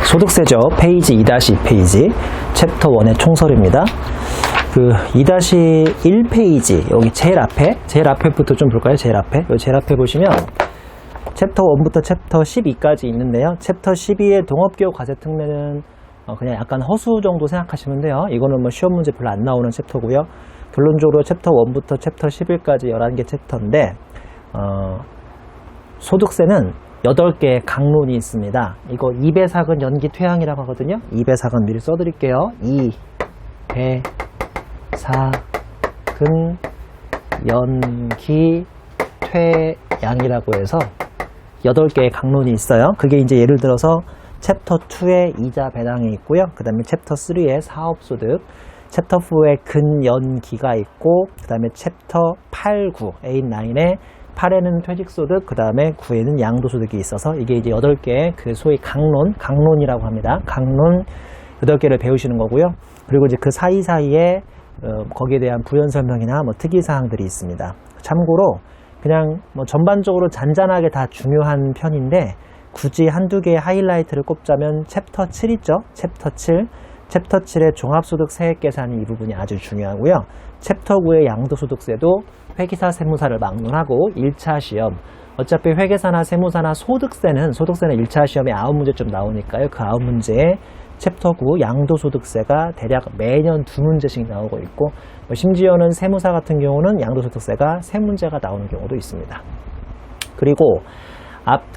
소득세죠. 페이지 2-2페이지 챕터 1의 총설입니다. 그 2-1페이지 여기 제일 앞에부터 좀 볼까요? 제일 앞에 보시면 챕터 1부터 챕터 12까지 있는데요. 챕터 12의 동업기업 과세특례는 그냥 약간 허수 정도 생각하시면 돼요. 이거는 뭐 시험 문제 별로 안 나오는 챕터고요. 결론적으로 챕터 1부터 챕터 11까지 11개 챕터인데 소득세는 8개의 강론이 있습니다. 이거 2배삭은 연기 퇴항이라고 하거든요. 2배삭은 미리 써드릴게요. 2배삭은 연기 퇴양이라고 해서 8개의 강론이 있어요. 그게 이제 예를 들어서 챕터 2의 이자 배당이 있고요. 그 다음에 챕터 3의 사업소득, 챕터 4의 근연기가 있고, 그 다음에 챕터 8, 9, 8, 9에 8에는 퇴직소득, 그 다음에 9에는 양도소득이 있어서 이게 이제 8개의 그 소위 강론이라고 합니다. 강론 8개를 배우시는 거고요. 그리고 이제 그 사이사이에 거기에 대한 부연 설명이나 뭐 특이사항들이 있습니다. 참고로 그냥 뭐 전반적으로 잔잔하게 다 중요한 편인데 굳이 한두 개의 하이라이트를 꼽자면 챕터 7 있죠? 챕터 7. 챕터 7의 종합소득 세액계산이 이 부분이 아주 중요하고요. 챕터 9의 양도소득세도 회계사 세무사를 막론하고 1차 시험, 어차피 회계사나 세무사나 소득세는 1차 시험에 9문제쯤 나오니까요. 그 9문제에 챕터 9 양도소득세가 대략 매년 2문제씩 나오고 있고, 심지어는 세무사 같은 경우는 양도소득세가 3문제가 나오는 경우도 있습니다. 그리고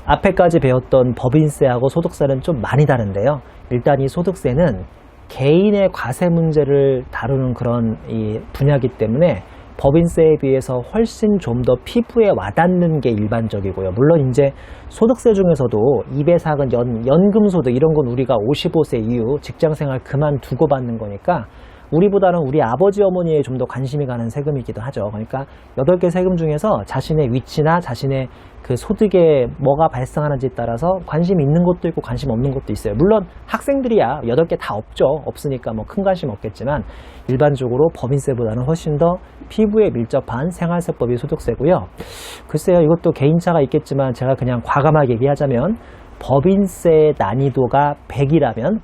앞에까지 배웠던 법인세하고 소득세는 좀 많이 다른데요. 일단 이 소득세는 개인의 과세 문제를 다루는 그런 이 분야이기 때문에 법인세에 비해서 훨씬 좀 더 피부에 와닿는 게 일반적이고요. 물론 이제 소득세 중에서도 2배삭은 연금소득 이런 건 우리가 55세 이후 직장생활 그만두고 받는 거니까 우리보다는 우리 아버지 어머니에 좀 더 관심이 가는 세금이기도 하죠. 그러니까 8개 세금 중에서 자신의 위치나 자신의 그 소득에 뭐가 발생하는지에 따라서 관심 있는 것도 있고 관심 없는 것도 있어요. 물론 학생들이야 8개 다 없으니까 뭐 큰 관심 없겠지만 일반적으로 법인세보다는 훨씬 더 피부에 밀접한 생활세법이 소득세고요. 글쎄요, 이것도 개인차가 있겠지만 제가 그냥 과감하게 얘기하자면 법인세 난이도가 100이라면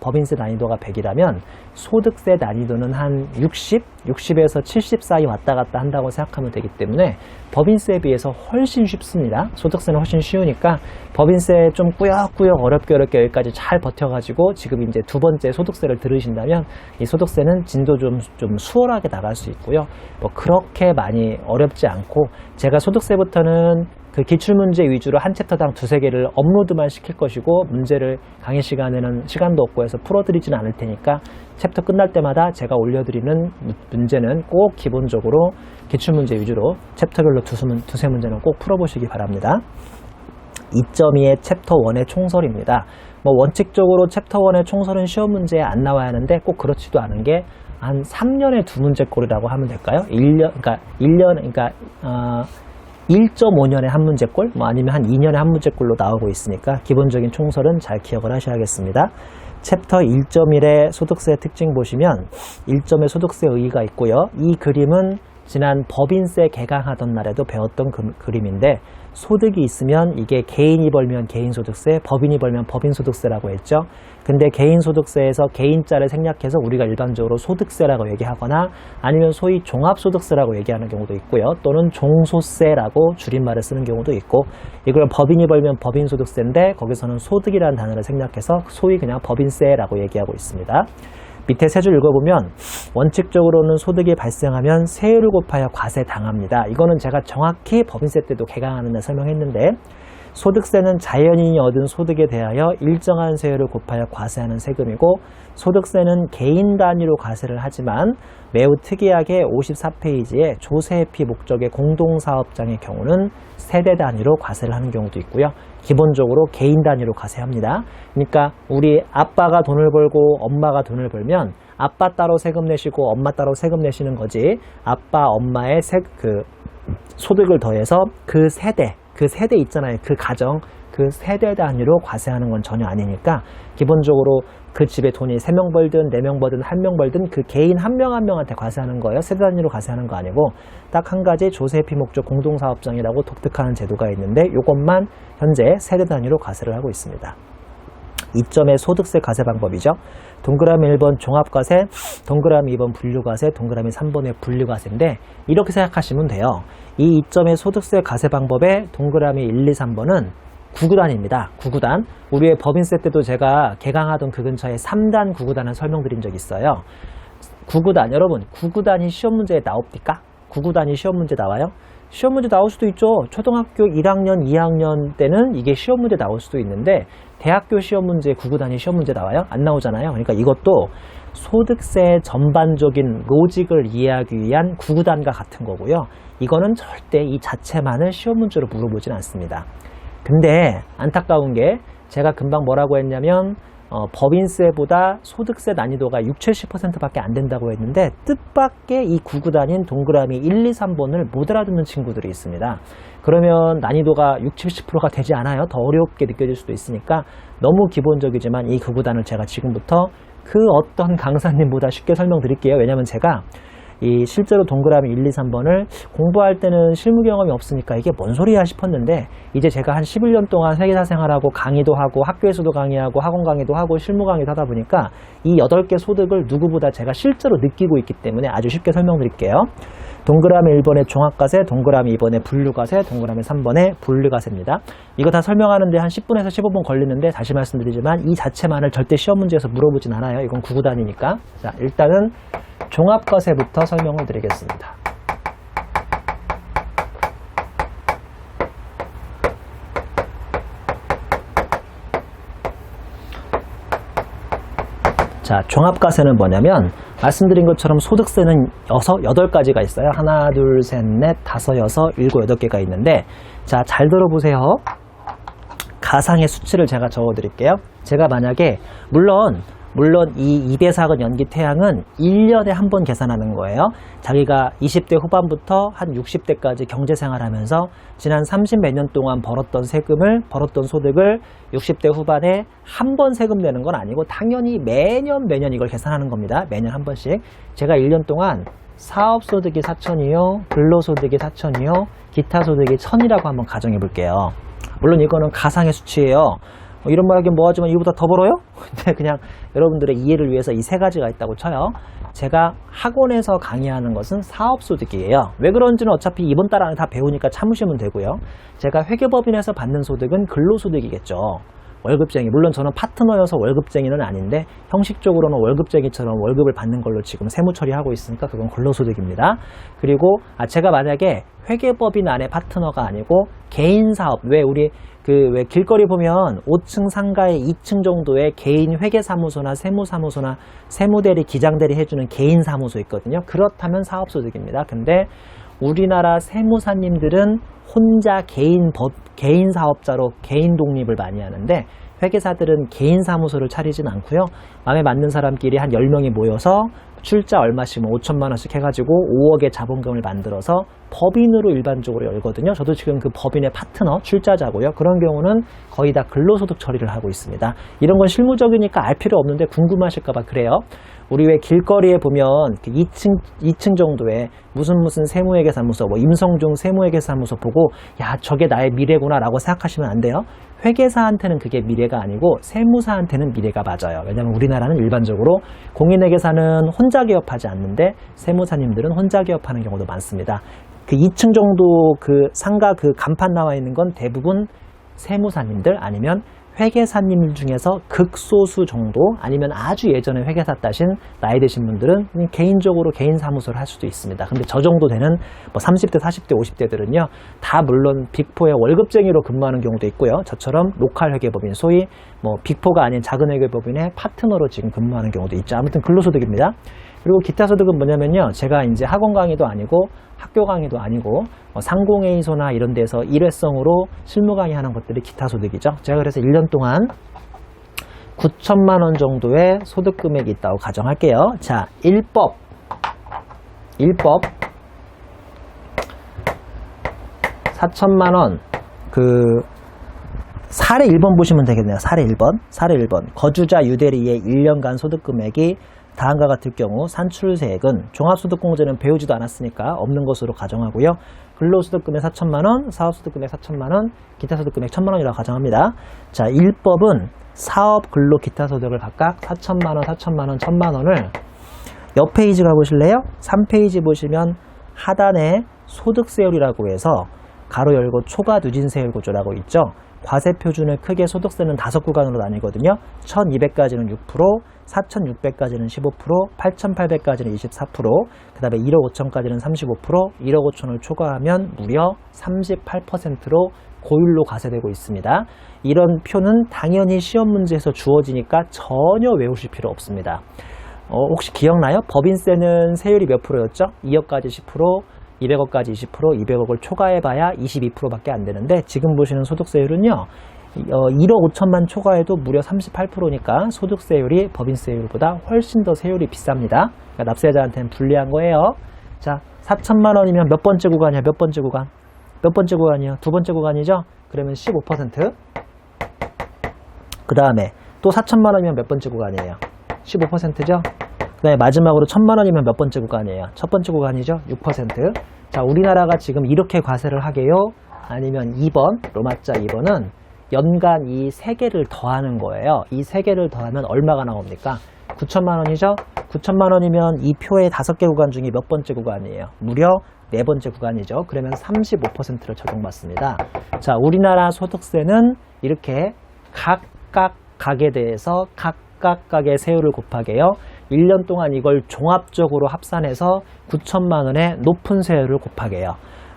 소득세 난이도는 한 60에서 70 사이 왔다 갔다 한다고 생각하면 되기 때문에 법인세에 비해서 훨씬 쉽습니다. 소득세는 훨씬 쉬우니까 법인세 좀 꾸역꾸역 어렵게 여기까지 잘 버텨가지고 지금 이제 두 번째 소득세를 들으신다면 이 소득세는 진도 좀 수월하게 나갈 수 있고요. 뭐 그렇게 많이 어렵지 않고 제가 소득세부터는 그 기출문제 위주로 한 챕터당 2-3개를 업로드만 시킬 것이고 문제를 강의 시간에는 시간도 없고 해서 풀어드리지는 않을 테니까 챕터 끝날 때마다 제가 올려드리는 문제는 꼭 기본적으로 기출문제 위주로 챕터별로 2-3문제는 꼭 풀어보시기 바랍니다. 2.2의 챕터 1의 총설입니다. 뭐 원칙적으로 챕터 1의 총설은 시험 문제에 안 나와야 하는데 꼭 그렇지도 않은 게 한 3년에 2문제꼴이라고 하면 될까요? 1.5년에 한 문제꼴, 뭐 아니면 한 2년에 한 문제꼴로 나오고 있으니까 기본적인 총설은 잘 기억을 하셔야겠습니다. 챕터 1.1의 소득세 특징 보시면 1점의 소득세 의의가 있고요. 이 그림은 지난 법인세 개강하던 날에도 배웠던 그림인데 소득이 있으면 이게 개인이 벌면 개인소득세, 법인이 벌면 법인소득세라고 했죠. 근데 개인소득세에서 개인자를 생략해서 우리가 일반적으로 소득세라고 얘기하거나 아니면 소위 종합소득세라고 얘기하는 경우도 있고요. 또는 종소세라고 줄임말을 쓰는 경우도 있고, 이걸 법인이 벌면 법인소득세인데 거기서는 소득이라는 단어를 생략해서 소위 그냥 법인세라고 얘기하고 있습니다. 밑에 세 줄 읽어보면 원칙적으로는 소득이 발생하면 세율을 곱하여 과세당합니다. 이거는 제가 정확히 법인세 때도 개강하는 날 설명했는데 소득세는 자연인이 얻은 소득에 대하여 일정한 세율을 곱하여 과세하는 세금이고, 소득세는 개인 단위로 과세를 하지만 매우 특이하게 54페이지에 조세회피 목적의 공동사업장의 경우는 세대 단위로 과세를 하는 경우도 있고요. 기본적으로 개인 단위로 과세합니다. 그러니까 우리 아빠가 돈을 벌고 엄마가 돈을 벌면 아빠 따로 세금 내시고 엄마 따로 세금 내시는 거지, 아빠 엄마의 소득을 더해서 그 세대 있잖아요. 그 가정, 그 세대 단위로 과세하는 건 전혀 아니니까 기본적으로 그 집에 돈이 3명 벌든 4명 벌든 1명 벌든 그 개인 한 명 한 명한테 과세하는 거예요. 세대 단위로 과세하는 거 아니고 딱 한 가지 조세회피 목적 공동사업장이라고 독특한 제도가 있는데 이것만 현재 세대 단위로 과세를 하고 있습니다. 이점의 소득세 과세 방법이죠. 동그라미 1번 종합과세, 동그라미 2번 분류과세, 동그라미 3번의 분류과세인데 이렇게 생각하시면 돼요. 이 이점의 소득세 과세 방법의 동그라미 1, 2, 3번은 9구단입니다. 9구단. 우리의 법인세 때도 제가 개강하던 그 근처에 3단 9구단을 설명드린 적이 있어요. 9구단, 여러분 9구단이 시험 문제에 나옵니까? 9구단이 시험 문제 나와요? 시험 문제 나올 수도 있죠. 초등학교 1학년, 2학년 때는 이게 시험 문제 나올 수도 있는데 대학교 시험 문제 9구단이 시험 문제 나와요? 안 나오잖아요. 그러니까 이것도 소득세 전반적인 로직을 이해하기 위한 9구단과 같은 거고요. 이거는 절대 이 자체만을 시험 문제로 물어보진 않습니다. 근데 안타까운 게 제가 금방 뭐라고 했냐면 법인세보다 소득세 난이도가 60-70%밖에 안 된다고 했는데 뜻밖의 이 9구단인 동그라미 1, 2, 3번을 못 알아듣는 친구들이 있습니다. 그러면 난이도가 60-70%가 되지 않아요. 더 어렵게 느껴질 수도 있으니까 너무 기본적이지만 이 9구단을 제가 지금부터 그 어떤 강사님보다 쉽게 설명드릴게요. 왜냐면 제가 이 실제로 동그라미 1, 2, 3번을 공부할 때는 실무 경험이 없으니까 이게 뭔 소리야 싶었는데 이제 제가 한 11년 동안 회계사 생활하고 강의도 하고 학교에서도 강의하고 학원 강의도 하고 실무 강의도 하다 보니까 이 8개 소득을 누구보다 제가 실제로 느끼고 있기 때문에 아주 쉽게 설명드릴게요. 동그라미 1번의 종합과세, 동그라미 2번의 분류과세, 동그라미 3번의 분류과세입니다. 이거 다 설명하는데 한 10분에서 15분 걸리는데 다시 말씀드리지만 이 자체만을 절대 시험 문제에서 물어보진 않아요. 이건 9구단이니까. 자, 일단은 종합과세부터 설명을 드리겠습니다. 자, 종합과세는 뭐냐면 말씀드린 것처럼 소득세는 8가지가 있어요. 하나, 둘, 셋, 넷, 다섯, 여섯, 일곱, 8개가 있는데 자, 잘 들어보세요. 가상의 수치를 제가 적어드릴게요. 제가 만약에 물론 이 2배사근 연기 퇴양은 1년에 한 번 계산하는 거예요. 자기가 20대 후반부터 한 60대까지 경제생활하면서 지난 30 몇 년 동안 벌었던 소득을 60대 후반에 한 번 세금 내는 건 아니고 당연히 매년 이걸 계산하는 겁니다. 매년 한 번씩. 제가 1년 동안 사업소득이 4천이요, 근로소득이 4천이요, 기타소득이 1,000이라고 한번 가정해 볼게요. 물론 이거는 가상의 수치예요. 이런 말 하긴 뭐하지만 이보다 더 벌어요? 근데 그냥 여러분들의 이해를 위해서 이 3가지가 있다고 쳐요. 제가 학원에서 강의하는 것은 사업소득이에요. 왜 그런지는 어차피 이번 달 안에 다 배우니까 참으시면 되고요. 제가 회계법인에서 받는 소득은 근로소득이겠죠. 월급쟁이. 물론 저는 파트너여서 월급쟁이는 아닌데 형식적으로는 월급쟁이처럼 월급을 받는 걸로 지금 세무 처리하고 있으니까 그건 근로소득입니다. 그리고 제가 만약에 회계법인 안에 파트너가 아니고 개인사업, 왜 길거리 보면 5층 상가에 2층 정도의 개인 회계사무소나 세무사무소나 세무대리, 기장대리 해주는 개인사무소 있거든요. 그렇다면 사업소득입니다. 근데 우리나라 세무사님들은 혼자 개인 사업자로 개인 독립을 많이 하는데 회계사들은 개인 사무소를 차리진 않고요. 마음에 맞는 사람끼리 한 10명이 모여서 출자 얼마씩 5천만 원씩 해가지고 5억의 자본금을 만들어서 법인으로 일반적으로 열거든요. 저도 지금 그 법인의 파트너, 출자자고요. 그런 경우는 거의 다 근로소득 처리를 하고 있습니다. 이런 건 실무적이니까 알 필요 없는데 궁금하실까봐 그래요. 우리 왜 길거리에 보면 2층 정도에 무슨 세무회계사무소, 임성중 세무회계사무소 보고 야, 저게 나의 미래구나 라고 생각하시면 안 돼요. 회계사한테는 그게 미래가 아니고 세무사한테는 미래가 맞아요. 왜냐하면 우리나라는 일반적으로 공인회계사는 혼자 개업하지 않는데 세무사님들은 혼자 개업하는 경우도 많습니다. 그 2층 정도 그 상가 그 간판 나와 있는 건 대부분 세무사님들 아니면 회계사님 중에서 극소수 정도 아니면 아주 예전에 회계사 따신 나이 드신 분들은 그냥 개인적으로 개인 사무소를 할 수도 있습니다. 근데 저 정도 되는 30대, 40대, 50대들은요 다 물론 빅4의 월급쟁이로 근무하는 경우도 있고요. 저처럼 로컬 회계법인, 소위 빅4가 아닌 작은 회계법인의 파트너로 지금 근무하는 경우도 있죠. 아무튼 근로소득입니다. 그리고 기타 소득은 뭐냐면요. 제가 이제 학원 강의도 아니고 학교 강의도 아니고 상공회의소나 이런 데서 일회성으로 실무 강의하는 것들이 기타 소득이죠. 제가 그래서 1년 동안 9천만 원 정도의 소득 금액이 있다고 가정할게요. 자, 1법 4천만 원 사례 1번 보시면 되겠네요. 사례 1번. 거주자 유대리의 1년간 소득 금액이 다음과 같을 경우 산출세액은 종합소득공제는 배우지도 않았으니까 없는 것으로 가정하고요. 근로소득금액 4천만원, 사업소득금액 4천만원, 기타소득금액 1천만원이라고 가정합니다. 자, 1법은 사업, 근로, 기타소득을 각각 4천만원, 4천만원, 1천만원을 옆 페이지 가보실래요? 3페이지 보시면 하단에 소득세율이라고 해서 가로 열고 초과 누진세율 구조라고 있죠. 과세표준을 크게 소득세는 5구간으로 나뉘거든요. 1200까지는 6%, 4600까지는 15%, 8800까지는 24%, 그 다음에 1억 5천까지는 35%, 1억 5천을 초과하면 무려 38%로 고율로 과세되고 있습니다. 이런 표는 당연히 시험 문제에서 주어지니까 전혀 외우실 필요 없습니다. 혹시 기억나요? 법인세는 세율이 몇 프로였죠? 2억까지 10%, 200억까지 20%, 200억을 초과해봐야 22%밖에 안 되는데 지금 보시는 소득세율은요. 1억 5천만 초과해도 무려 38%니까 소득세율이 법인세율보다 훨씬 더 세율이 비쌉니다. 그러니까 납세자한테는 불리한 거예요. 자, 4천만 원이면 몇 번째 구간이야? 몇 번째 구간? 몇 번째 구간이요? 두 번째 구간이죠? 그러면 15%. 그 다음에 또 4천만 원이면 몇 번째 구간이에요? 15%죠? 그 다음에 마지막으로 1천만 원이면 몇 번째 구간이에요? 첫 번째 구간이죠? 6%. 자, 우리나라가 지금 이렇게 과세를 하게요? 아니면 2번, 로마자 2번은 연간 이 3개를 더하는 거예요. 이 3개를 더하면 얼마가 나옵니까? 9천만 원이죠? 9천만 원이면 이 표의 5개 구간 중에 몇 번째 구간이에요? 무려 4번째 구간이죠. 그러면 35%를 적용받습니다. 자, 우리나라 소득세는 이렇게 각각 각에 대해서 각각의 세율을 곱하게요. 1년 동안 이걸 종합적으로 합산해서 9천만 원의 높은 세율을 곱하게요.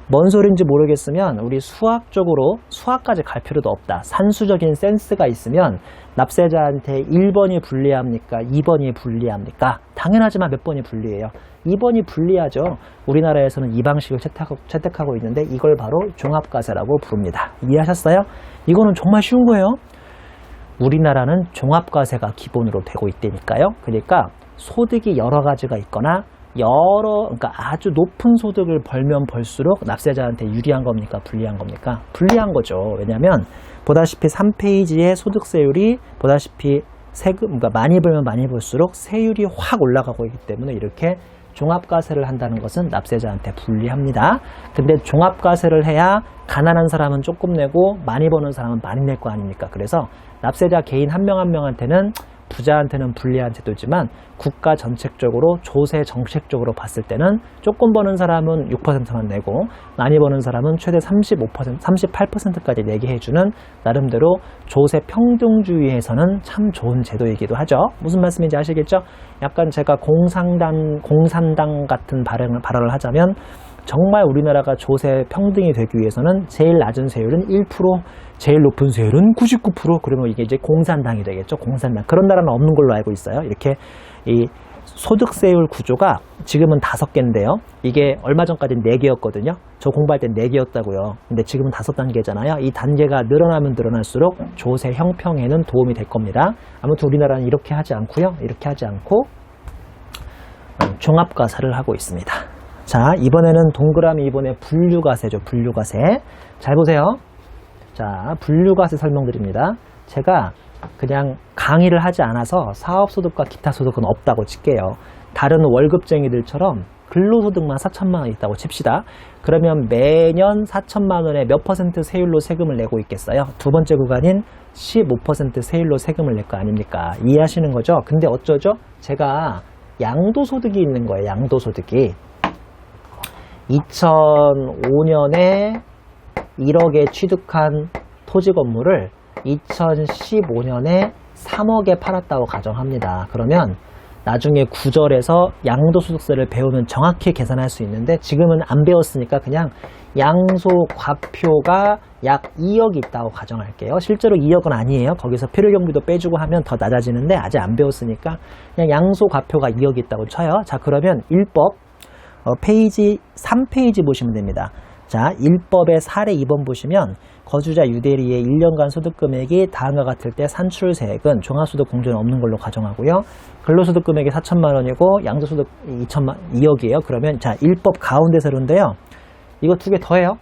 뭔 소린지 모르겠으면 우리 수학적으로 수학까지 갈 필요도 없다. 산수적인 센스가 있으면 납세자한테 1번이 불리합니까? 2번이 불리합니까? 당연하지만 몇 번이 불리해요? 2번이 불리하죠. 우리나라에서는 이 방식을 채택하고 있는데 이걸 바로 종합과세라고 부릅니다. 이해하셨어요? 이거는 정말 쉬운 거예요. 우리나라는 종합과세가 기본으로 되고 있다니까요. 그러니까 소득이 여러 가지가 있거나 그러니까 아주 높은 소득을 벌면 벌수록 납세자한테 유리한 겁니까? 불리한 겁니까? 불리한 거죠. 왜냐하면 보다시피 3페이지의 소득세율이 보다시피 그러니까 많이 벌면 많이 벌수록 세율이 확 올라가고 있기 때문에 이렇게 종합과세를 한다는 것은 납세자한테 불리합니다. 근데 종합과세를 해야 가난한 사람은 조금 내고 많이 버는 사람은 많이 낼 거 아닙니까? 그래서 납세자 개인 한 명 한 명한테는 부자한테는 불리한 제도지만 국가 전체적으로 조세 정책적으로 봤을 때는 조금 버는 사람은 6%만 내고 많이 버는 사람은 최대 35%, 38%까지 내게 해주는 나름대로 조세 평등주의에서는 참 좋은 제도이기도 하죠. 무슨 말씀인지 아시겠죠? 약간 제가 공산당 같은 발언을 하자면 정말 우리나라가 조세 평등이 되기 위해서는 제일 낮은 세율은 1%, 제일 높은 세율은 99%. 그러면 이게 이제 공산당이 되겠죠. 공산당. 그런 나라는 없는 걸로 알고 있어요. 이렇게 이 소득세율 구조가 지금은 5개인데요. 이게 얼마 전까지는 4개였거든요. 저 공부할 땐 4개였다고요. 근데 지금은 5단계잖아요. 이 단계가 늘어나면 늘어날수록 조세 형평에는 도움이 될 겁니다. 아무튼 우리나라는 이렇게 하지 않고요. 이렇게 하지 않고 종합과세를 하고 있습니다. 자, 이번에는 동그라미 2번의 분류과세죠. 분류과세. 잘 보세요. 자, 분류과세 설명드립니다. 제가 그냥 강의를 하지 않아서 사업소득과 기타소득은 없다고 칠게요. 다른 월급쟁이들처럼 근로소득만 4천만 원 있다고 칩시다. 그러면 매년 4천만 원에 몇 퍼센트 세율로 세금을 내고 있겠어요? 두 번째 구간인 15% 세율로 세금을 낼 거 아닙니까? 이해하시는 거죠? 근데 어쩌죠? 제가 양도소득이 있는 거예요. 양도소득이. 2005년에 1억에 취득한 토지 건물을 2015년에 3억에 팔았다고 가정합니다. 그러면 나중에 구절에서 양도소득세를 배우면 정확히 계산할 수 있는데 지금은 안 배웠으니까 그냥 양소과표가 약 2억이 있다고 가정할게요. 실제로 2억은 아니에요. 거기서 필요경비도 빼주고 하면 더 낮아지는데 아직 안 배웠으니까 그냥 양소과표가 2억이 있다고 쳐요. 자, 그러면 1법 페이지 3페이지 보시면 됩니다. 자, 1법의 사례 2번 보시면 거주자 유대리의 1년간 소득금액이 다음과 같을 때 산출세액은 종합소득 공제는 없는 걸로 가정하고요. 근로소득 금액이 4천만 원이고 양도소득 2억이에요. 그러면 자, 1법 가운데 세로인데요. 이거 2개 더해요.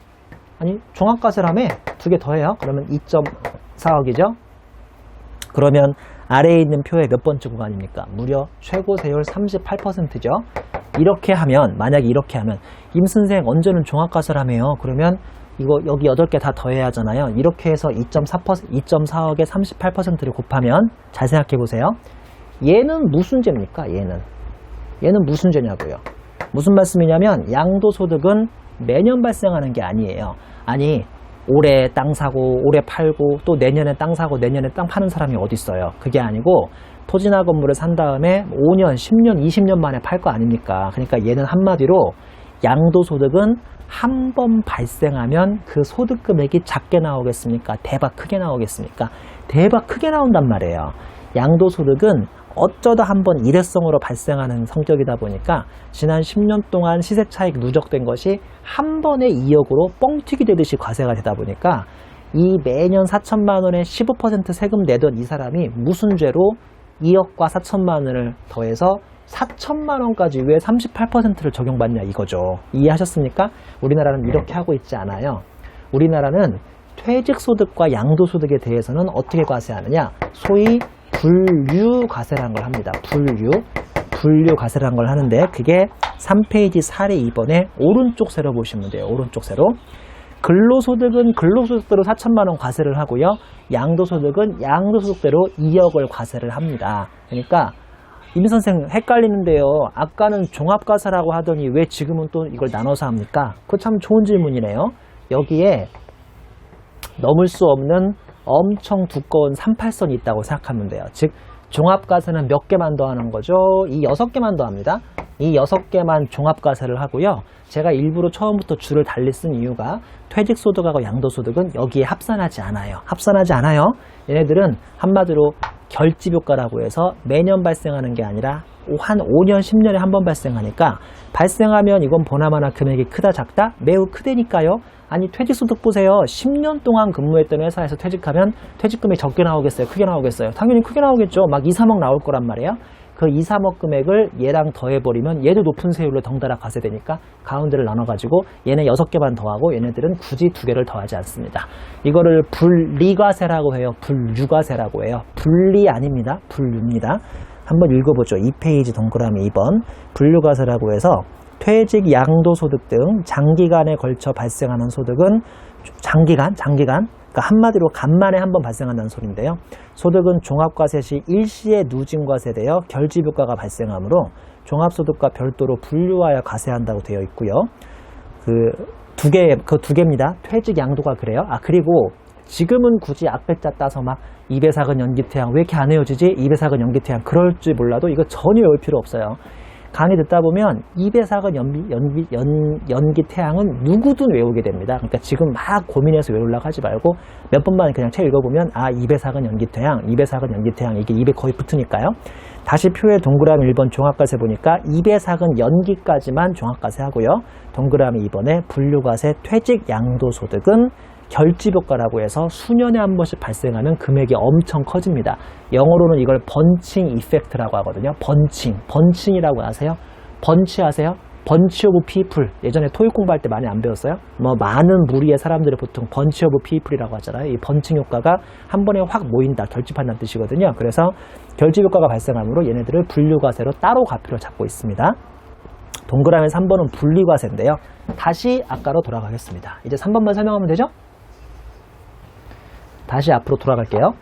아니, 종합과세라며 2개 더해요. 그러면 2.4억이죠. 그러면 아래에 있는 표의 몇 번째 구간입니까? 무려 최고 세율 38%죠. 이렇게 하면, 만약에 이렇게 하면 임 선생 언제는 종합과세라며요. 그러면 이거 여기 8개 다 더해야 하잖아요. 이렇게 해서 2.4억에 38%를 곱하면 잘 생각해 보세요. 얘는 무슨 죄입니까? 얘는 무슨 죄냐고요. 무슨 말씀이냐면 양도소득은 매년 발생하는 게 아니에요. 아니 올해 땅 사고 올해 팔고 또 내년에 땅 사고 내년에 땅 파는 사람이 어디 있어요. 그게 아니고 토지나 건물을 산 다음에 5년, 10년, 20년 만에 팔 거 아닙니까? 그러니까 얘는 한마디로 양도소득은 한 번 발생하면 그 소득 금액이 작게 나오겠습니까? 대박 크게 나오겠습니까? 대박 크게 나온단 말이에요. 양도소득은 어쩌다 한번 일회성으로 발생하는 성격이다 보니까 지난 10년 동안 시세 차익 누적된 것이 한 번에 2억으로 뻥튀기 되듯이 과세가 되다 보니까 이 매년 4천만 원에 15% 세금 내던 이 사람이 무슨 죄로 2억과 4천만 원을 더해서 4천만 원까지 왜 38%를 적용받냐 이거죠. 이해하셨습니까? 우리나라는 이렇게 하고 있지 않아요. 우리나라는 퇴직소득과 양도소득에 대해서는 어떻게 과세하느냐? 소위 분류과세라는 걸 합니다. 분류과세라는 걸 하는데 그게 3페이지 사례 2번에 오른쪽 세로 보시면 돼요. 오른쪽 세로. 근로소득은 근로소득대로 4천만 원 과세를 하고요. 양도소득은 양도소득대로 2억을 과세를 합니다. 그러니까 임 선생 헷갈리는데요. 아까는 종합과세라고 하더니 왜 지금은 또 이걸 나눠서 합니까? 그거 참 좋은 질문이네요. 여기에 넘을 수 없는 엄청 두꺼운 38선이 있다고 생각하면 돼요. 즉 종합과세는 몇 개만 더 하는 거죠? 이 6개만 더 합니다. 이 6개만 종합과세를 하고요. 제가 일부러 처음부터 줄을 달리 쓴 이유가 퇴직소득하고 양도소득은 여기에 합산하지 않아요. 얘네들은 한마디로 결집효과라고 해서 매년 발생하는 게 아니라 한 5년, 10년에 한 번 발생하니까 발생하면 이건 보나마나 금액이 크다 작다? 매우 크다니까요. 아니 퇴직소득 보세요. 10년 동안 근무했던 회사에서 퇴직하면 퇴직금이 적게 나오겠어요? 크게 나오겠어요? 당연히 크게 나오겠죠. 막 2, 3억 나올 거란 말이에요. 그 2, 3억 금액을 얘랑 더해버리면 얘도 높은 세율로 덩달아 과세되니까 가운데를 나눠가지고 얘네 6개만 더하고 얘네들은 굳이 2개를 더하지 않습니다. 이거를 분리과세라고 해요. 분류과세라고 해요. 분리 아닙니다. 분류입니다. 한번 읽어보죠. 2페이지 동그라미 2번. 분류과세라고 해서 퇴직, 양도소득 등 장기간에 걸쳐 발생하는 소득은 장기간 그러니까 한마디로 간만에 한 번 발생한다는 소리인데요. 소득은 종합과세 시 일시에 누진과세되어 결집효과가 발생하므로 종합소득과 별도로 분류하여 과세한다고 되어 있고요. 그 두 개입니다. 퇴직, 양도가 그래요. 그리고 지금은 굳이 악배자 따서 막 입에삭은 연기태양 왜 이렇게 안 헤어지지? 입에삭은 연기태양 그럴지 몰라도 이거 전혀 외울 필요 없어요. 강의 듣다 보면 입에삭은 연기태양은 누구든 외우게 됩니다. 그러니까 지금 막 고민해서 외우려고 하지 말고 몇 번만 그냥 책 읽어보면 입에삭은 연기태양 이게 입에 거의 붙으니까요. 다시 표에 동그라미 1번 종합과세 보니까 입에삭은 연기까지만 종합과세 하고요. 동그라미 2번에 분류과세 퇴직 양도소득은 결집효과라고 해서 수년에 한 번씩 발생하는 금액이 엄청 커집니다. 영어로는 이걸 번칭 이펙트라고 하거든요. 번칭이라고 아세요? 번치 아세요? 번치 오브 피플. 예전에 토익 공부할 때 많이 안 배웠어요? 많은 무리의 사람들이 보통 번치 오브 피플이라고 하잖아요. 이 번칭 효과가 한 번에 확 모인다, 결집한다는 뜻이거든요. 그래서 결집 효과가 발생하므로 얘네들을 분류과세로 따로 과표를 잡고 있습니다. 동그라미 3번은 분리과세인데요. 다시 아까로 돌아가겠습니다. 이제 3번만 설명하면 되죠? 다시 앞으로 돌아갈게요.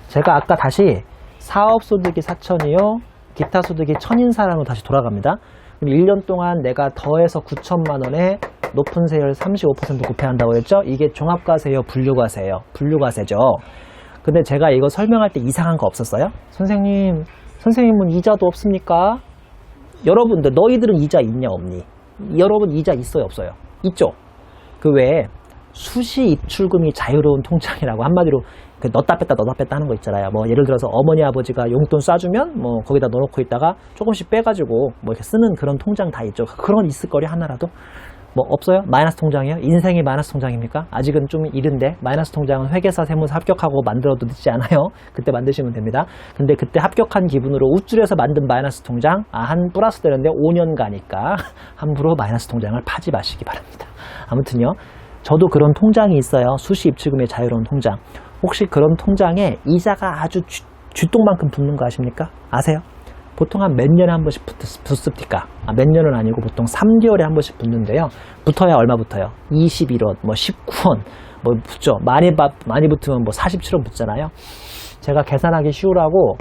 제가 아까 다시 사업소득이 4천이요, 기타 소득이 1,000인 사람으로 다시 돌아갑니다. 그럼 1년 동안 내가 더해서 9천만 원에 높은 세율 35% 곱해한다고 했죠? 이게 종합과세예요, 분류과세예요? 분류과세죠. 근데 제가 이거 설명할 때 이상한 거 없었어요? 선생님은 이자도 없습니까? 여러분들, 너희들은 이자 있냐 없니? 여러분 이자 있어요 없어요? 있죠? 그 외에 수시 입출금이 자유로운 통장이라고 한마디로 넣었다 뺐다 하는 거 있잖아요. 예를 들어서 어머니 아버지가 용돈 쏴주면 거기다 넣어놓고 있다가 조금씩 빼가지고 이렇게 쓰는 그런 통장 다 있죠. 그런 있을 거리 하나라도 없어요? 마이너스 통장이요? 인생이 마이너스 통장입니까? 아직은 좀 이른데 마이너스 통장은 회계사 세무사 합격하고 만들어도 늦지 않아요. 그때 만드시면 됩니다. 근데 그때 합격한 기분으로 우쭐해서 만든 마이너스 통장 한 플러스 되는데 5년 가니까 함부로 마이너스 통장을 파지 마시기 바랍니다. 아무튼요. 저도 그런 통장이 있어요. 수시 입출금의 자유로운 통장. 혹시 그런 통장에 이자가 아주 쥐똥만큼 붙는 거 아십니까? 아세요? 보통 한 몇 년에 한 번씩 붙습니까? 몇 년은 아니고 보통 3개월에 한 번씩 붙는데요. 붙어야 얼마 붙어요? 21원, 뭐 19원, 뭐 붙죠. 많이 붙으면 뭐 47원 붙잖아요. 제가 계산하기 쉬우라고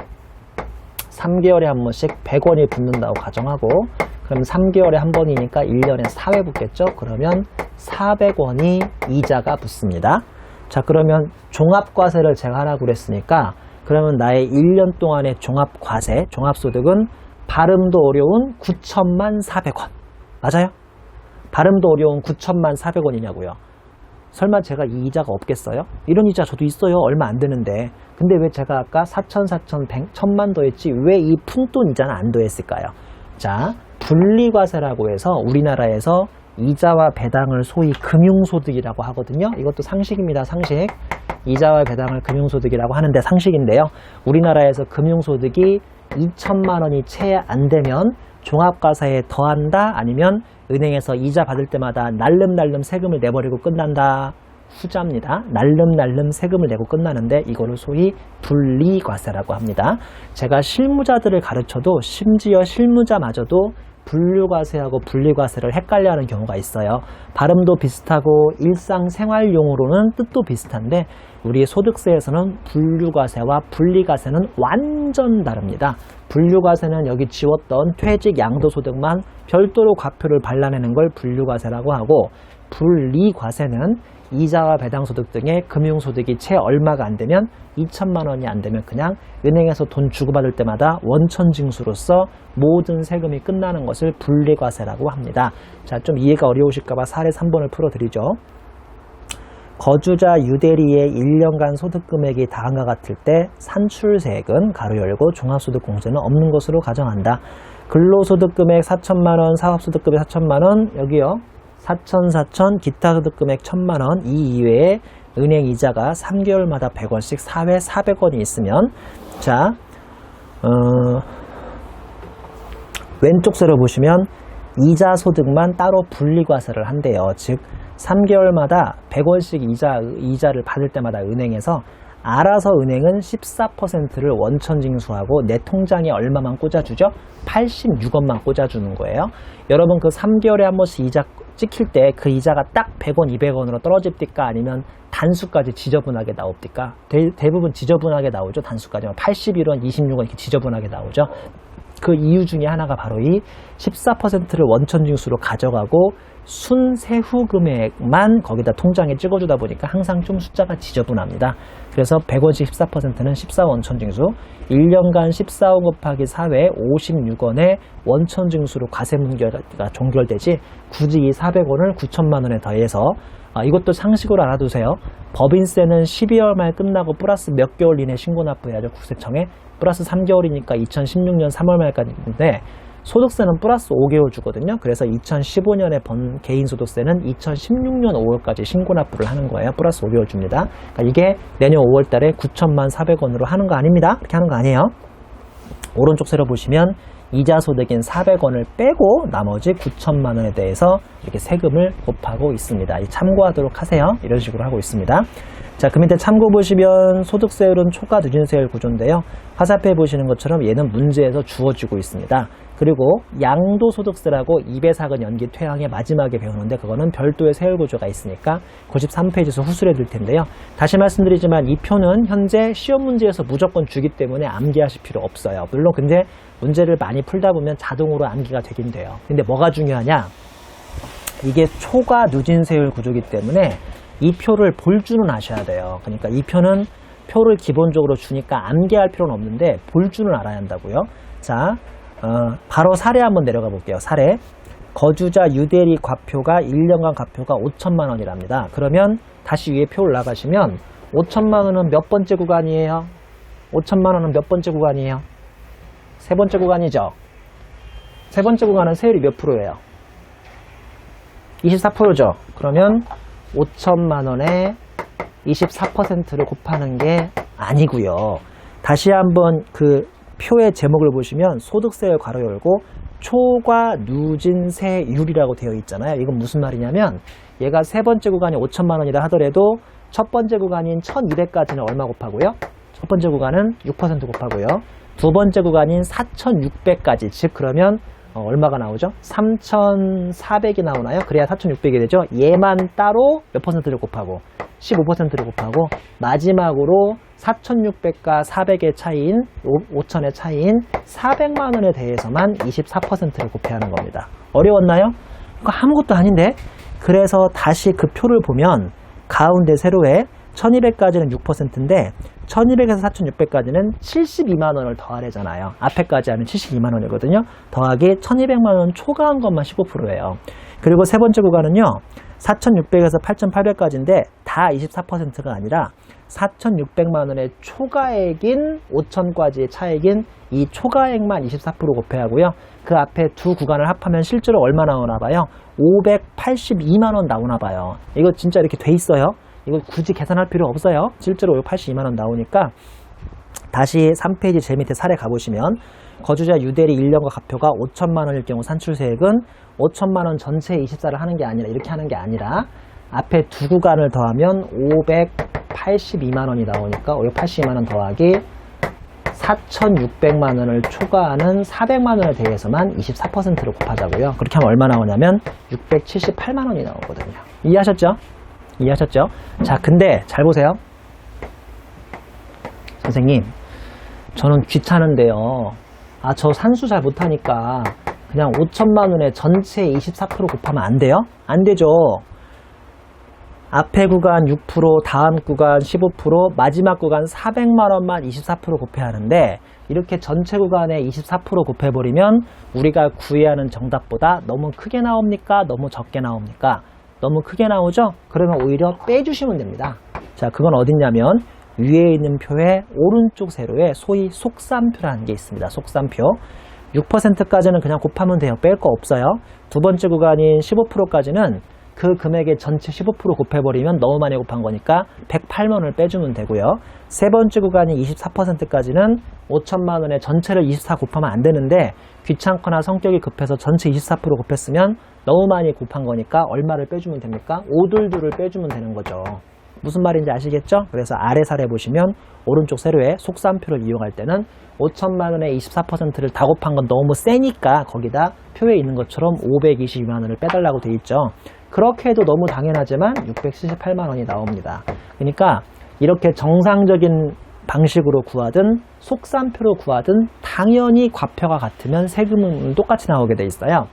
3개월에 한 번씩 100원이 붙는다고 가정하고, 그럼 3개월에 한 번이니까 1년에 4회 붙겠죠? 그러면 400원이 이자가 붙습니다. 자, 그러면 종합과세를 제가 하라고 그랬으니까, 그러면 나의 1년 동안의 종합과세, 종합소득은 발음도 어려운 9천만 400원. 맞아요? 발음도 어려운 9천만 400원이냐고요. 설마 제가 이 이자가 없겠어요? 이런 이자 저도 있어요. 얼마 안 되는데. 근데 왜 제가 아까 4천, 4천, 100, 1000만 더했지 왜 이 푼돈 이자는 안 더했을까요? 자, 분리과세라고 해서 우리나라에서 이자와 배당을 소위 금융소득이라고 하거든요. 이것도 상식입니다. 상식. 이자와 배당을 금융소득이라고 하는데 상식인데요. 우리나라에서 금융소득이 2천만 원이 채 안 되면 종합과세에 더한다, 아니면 은행에서 이자 받을 때마다 날름날름 세금을 내버리고 끝난다. 후자입니다. 날름날름 세금을 내고 끝나는데 이거를 소위 분리과세라고 합니다. 제가 실무자들을 가르쳐도 심지어 실무자마저도 분류과세하고 분리과세를 헷갈려하는 경우가 있어요. 발음도 비슷하고 일상생활용으로는 뜻도 비슷한데 우리 소득세에서는 분류과세와 분리과세는 완전 다릅니다. 분류과세는 여기 지웠던 퇴직 양도소득만 별도로 과표를 발라내는 걸 분류과세라고 하고, 분리과세는 이자와 배당소득 등의 금융소득이 채 얼마가 안 되면 2천만 원이 안 되면 그냥 은행에서 돈 주고받을 때마다 원천징수로서 모든 세금이 끝나는 것을 분리과세라고 합니다. 자, 좀 이해가 어려우실까봐 사례 3번을 풀어드리죠. 거주자 유대리의 1년간 소득금액이 다음과 같을 때 산출세액은 가로 열고 종합소득공제는 없는 것으로 가정한다. 근로소득금액 4천만 원, 사업소득금액 4천만 원, 여기요. 4천, 기타 소득금액 1천만 원, 이 이외에 은행 이자가 3개월마다 100원씩 4회 400원이 있으면, 자, 왼쪽 세로 보시면 이자 소득만 따로 분리과세를 한대요. 즉 3개월마다 100원씩 이자를 받을 때마다 은행에서 알아서 은행은 14%를 원천징수하고 내 통장에 얼마만 꽂아주죠? 86원만 꽂아주는 거예요. 여러분 그 3개월에 한 번씩 이자 찍힐 때 그 이자가 딱 100원, 200원으로 떨어집니까? 아니면 단수까지 지저분하게 나옵니까? 대부분 지저분하게 나오죠. 단수까지 81원, 26원 이렇게 지저분하게 나오죠. 그 이유 중에 하나가 바로 이 14%를 원천징수로 가져가고 순세후 금액만 거기다 통장에 찍어주다 보니까 항상 좀 숫자가 지저분합니다. 그래서 100원씩 14%는 14원천징수, 1년간 14원 곱하기 4회 56원의 원천징수로 과세문제가 종결되지 굳이 이 400원을 9천만 원에 더해서, 이것도 상식으로 알아두세요. 법인세는 12월 말 끝나고 플러스 몇 개월 이내 신고 납부해야죠. 국세청에. 플러스 3개월이니까 2016년 3월 말까지인데 소득세는 플러스 5개월 주거든요. 그래서 2015년에 번 개인소득세는 2016년 5월까지 신고 납부를 하는 거예요. 플러스 5개월 줍니다. 그러니까 이게 내년 5월 달에 9천만 400원으로 하는 거 아닙니다. 그렇게 하는 거 아니에요. 오른쪽 세로 보시면 이자 소득인 400원을 빼고 나머지 9천만 원에 대해서 이렇게 세금을 곱하고 있습니다. 참고하도록 하세요. 이런 식으로 하고 있습니다. 자, 그 밑에 참고 보시면 소득세율은 초과 누진세율 구조인데요. 화살표에 보시는 것처럼 얘는 문제에서 주어지고 있습니다. 그리고 양도소득세라고 2배삭은 연기 퇴항의 마지막에 배우는데 그거는 별도의 세율 구조가 있으니까 93페이지에서 후술해 드릴 텐데요. 다시 말씀드리지만 이 표는 현재 시험 문제에서 무조건 주기 때문에 암기하실 필요 없어요. 물론 근데 문제를 많이 풀다 보면 자동으로 암기가 되긴 돼요. 근데 뭐가 중요하냐? 이게 초과 누진세율 구조이기 때문에 이 표를 볼 줄은 아셔야 돼요. 그러니까 이 표는 표를 기본적으로 주니까 암기할 필요는 없는데 볼 줄은 알아야 한다고요. 자, 바로 사례 한번 내려가 볼게요. 사례. 거주자 유대리 과표가 1년간 과표가 5천만 원이랍니다. 그러면 다시 위에 표 올라가시면 5천만 원은 몇 번째 구간이에요? 5천만 원은 몇 번째 구간이에요? 세 번째 구간이죠. 세 번째 구간은 세율이 몇 프로예요? 24%죠. 그러면 5천만 원에 24%를 곱하는 게 아니고요. 다시 한번 그 표의 제목을 보시면 소득세율 괄호 열고 초과 누진세율이라고 되어 있잖아요. 이건 무슨 말이냐면 얘가 세 번째 구간이 5천만 원이라 하더라도 첫 번째 구간인 1200까지는 얼마 곱하고요? 첫 번째 구간은 6% 곱하고요. 두 번째 구간인 4,600까지, 즉 그러면 얼마가 나오죠? 3,400이 나오나요? 그래야 4,600이 되죠. 얘만 따로 몇 퍼센트를 곱하고 15%를 곱하고 마지막으로 4,600과 400의 차이인 5,000의 차이인 400만 원에 대해서만 24%를 곱해야 하는 겁니다. 어려웠나요? 이거 아무것도 아닌데. 그래서 다시 그 표를 보면 가운데 세로에 1200까지는 6%인데 1200에서 4600까지는 72만 원을 더하래잖아요. 앞에까지 하면 72만 원이거든요. 더하기 1200만 원 초과한 것만 15%예요. 그리고 세 번째 구간은요. 4600에서 8800까지인데 다 24%가 아니라 4600만 원의 초과액인 5000까지의 차액인 이 초과액만 24% 곱해야 하고요. 그 앞에 두 구간을 합하면 실제로 얼마 나오나 봐요. 582만 원 나오나 봐요. 이거 진짜 이렇게 돼 있어요. 이거 굳이 계산할 필요 없어요. 실제로 82만 원 나오니까 다시 3페이지 제일 밑에 사례 가보시면 거주자 유대리 1년과 가표가 5천만 원일 경우 산출세액은 5천만 원 전체에 24를 하는 게 아니라 이렇게 하는 게 아니라 앞에 두 구간을 더하면 582만 원이 나오니까 582만 원 더하기 4,600만 원을 초과하는 400만 원에 대해서만 24%를 곱하자고요. 그렇게 하면 얼마 나오냐면 678만 원이 나오거든요. 이해하셨죠? 이해하셨죠? 자, 근데 잘 보세요. 선생님, 저는 귀찮은데요. 저 산수 잘 못하니까 그냥 5천만 원에 전체 24% 곱하면 안 돼요? 안 되죠. 앞에 구간 6%, 다음 구간 15%, 마지막 구간 400만 원만 24% 곱해야 하는데 이렇게 전체 구간에 24% 곱해버리면 우리가 구해야 하는 정답보다 너무 크게 나옵니까? 너무 적게 나옵니까? 너무 크게 나오죠? 그러면 오히려 빼주시면 됩니다. 자, 그건 어딨냐면 위에 있는 표의 오른쪽 세로에 소위 속산표라는 게 있습니다. 속산표. 6%까지는 그냥 곱하면 돼요. 뺄 거 없어요. 두 번째 구간인 15%까지는 그 금액의 전체 15% 곱해버리면 너무 많이 곱한 거니까 108만 원을 빼주면 되고요. 세 번째 구간이 24%까지는 5천만 원에 전체를 24 곱하면 안 되는데 귀찮거나 성격이 급해서 전체 24% 곱했으면 너무 많이 곱한 거니까 얼마를 빼주면 됩니까? 522를 빼주면 되는 거죠. 무슨 말인지 아시겠죠? 그래서 아래 사례 보시면 오른쪽 세로에 속산표를 이용할 때는 5천만 원에 24%를 다 곱한 건 너무 세니까 거기다 표에 있는 것처럼 522만 원을 빼달라고 돼 있죠. 그렇게 해도 너무 당연하지만 678만 원이 나옵니다. 그러니까 이렇게 정상적인 방식으로 구하든 속산표로 구하든 당연히 과표가 같으면 세금은 똑같이 나오게 돼 있어요.